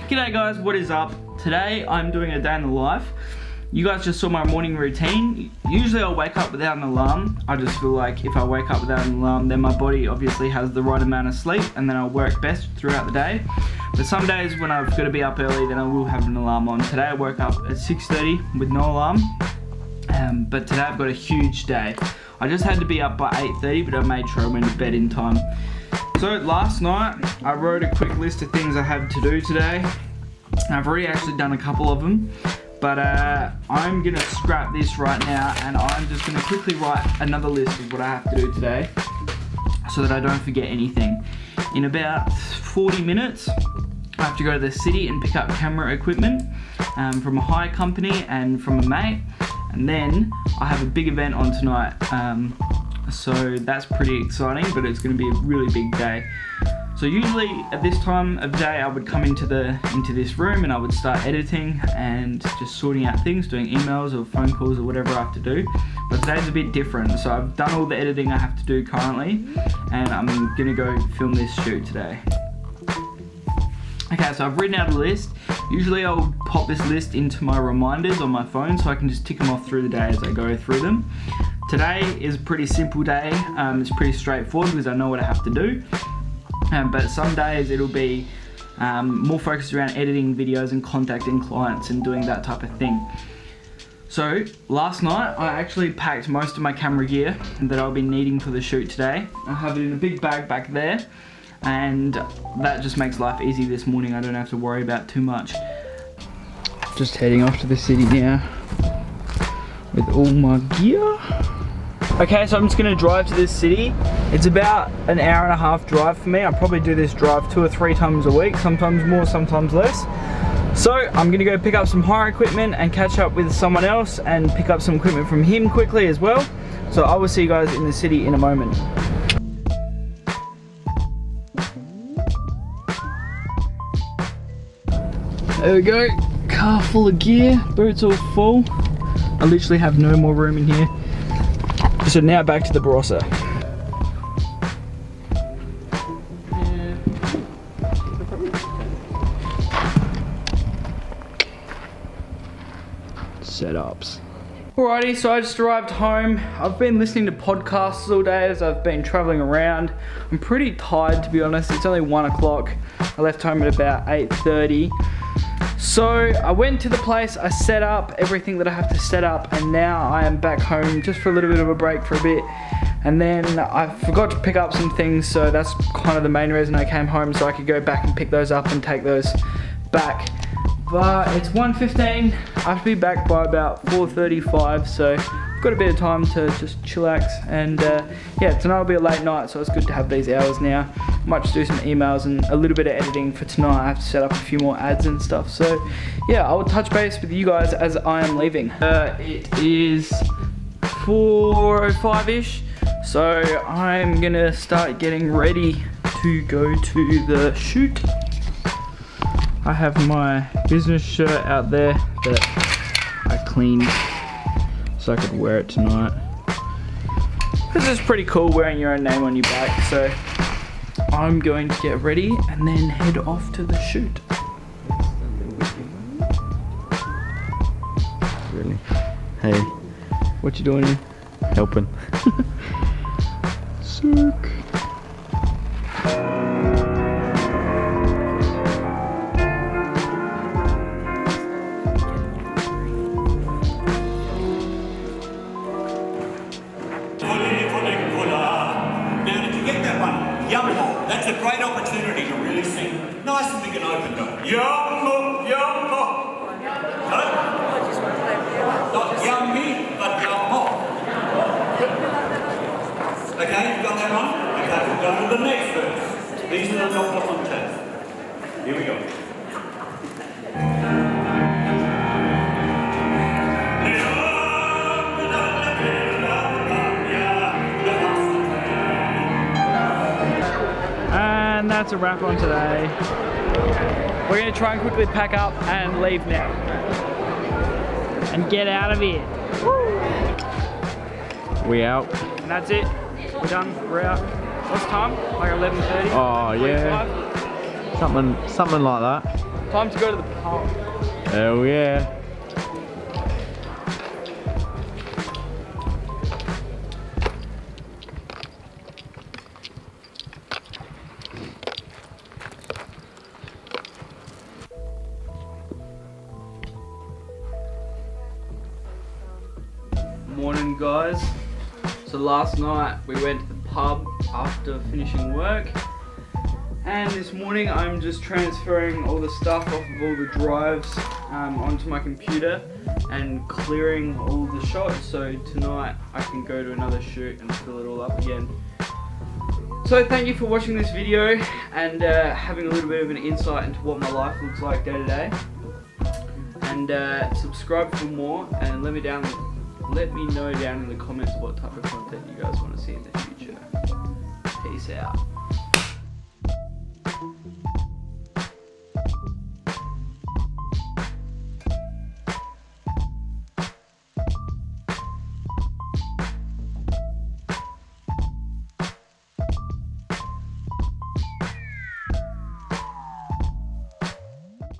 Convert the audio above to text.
G'day guys, what is up? Today I'm doing a day in the life. You guys just saw my morning routine. Usually I'll wake up without an alarm. I just feel like if I wake up without an alarm, then my body obviously has the right amount of sleep and then I'll work best throughout the day. But some days when I've got to be up early, then I will have an alarm on. Today I woke up at 6:30 with no alarm. But today I've got a huge day. I just had to be up by 8:30, but I made sure I went to bed in time. So last night I wrote a quick list of things I had to do today. I've already actually done a couple of them, but I'm gonna scrap this right now and I'm just gonna quickly write another list of what I have to do today so that I don't forget anything. In about 40 minutes I have to go to the city and pick up camera equipment from a hire company and from a mate, and then I have a big event on tonight, so that's pretty exciting, but it's going to be a really big day. So usually at this time of day I would come into this room and I would start editing and just sorting out things, doing emails or phone calls or whatever I have to do. But today's a bit different, so I've done all the editing I have to do currently and I'm going to go film this shoot today. Okay, so I've written out a list. Usually I'll pop this list into my reminders on my phone so I can just tick them off through the day as I go through them. Today is a pretty simple day. It's pretty straightforward because I know what I have to do. But some days it'll be more focused around editing videos and contacting clients and doing that type of thing. So last night I actually packed most of my camera gear that I'll be needing for the shoot today. I have it in a big bag back there, and that just makes life easy this morning. I don't have to worry about too much. Just heading off to the city now with all my gear. Okay, so I'm just gonna drive to this city. It's about an hour and a half drive for me. I probably do this drive 2 or 3 times a week, sometimes more, sometimes less. So I'm gonna go pick up some hire equipment and catch up with someone else and pick up some equipment from him quickly as well. So I will see you guys in the city in a moment. There we go, car full of gear, boots all full. I literally have no more room in here. So now back to the Barossa. Setups. Alrighty, so I just arrived home. I've been listening to podcasts all day as I've been traveling around. I'm pretty tired, to be honest. It's only 1 o'clock. I left home at about 8:30. So I went to the place, I set up everything that I have to set up, and now I am back home just for a little bit of a break for a bit. And then I forgot to pick up some things, so that's kind of the main reason I came home, so I could go back and pick those up and take those back. But it's 1:15, I have to be back by about 4:35, so I've got a bit of time to just chillax. And yeah, tonight will be a late night, so it's good to have these hours now. I might just do some emails and a little bit of editing for tonight. I have to set up a few more ads and stuff. So yeah, I will touch base with you guys as I am leaving. It is 4:05ish, so I'm gonna start getting ready to go to the shoot. I have my business shirt out there that I cleaned so I could wear it tonight. This is pretty cool, wearing your own name on your back. So I'm going to get ready and then head off to the shoot. Really? Hey, What you doing here? helping. Sick. That's a great opportunity to really sing nice and big and open. Yummo, yummo. No? Not yummy, but yummo. Okay, you've got that one? Okay, we'll go to the next verse. These are the double contests. Here we go. And that's a wrap on today. We're gonna try and quickly pack up and leave now. And get out of here. Woo! We out. And that's it. We're done. We're out. What's time? Like 11:30? Oh yeah. 25? Something like that. Time to go to the pub. Oh yeah. Morning guys. So last night we went to the pub after finishing work, and this morning I'm just transferring all the stuff off of all the drives onto my computer and clearing all the shots, so tonight I can go to another shoot and fill it all up again. So thank you for watching this video and having a little bit of an insight into what my life looks like day to day. And subscribe for more, and let me know down in the comments what type of content you guys want to see in the future. Peace out.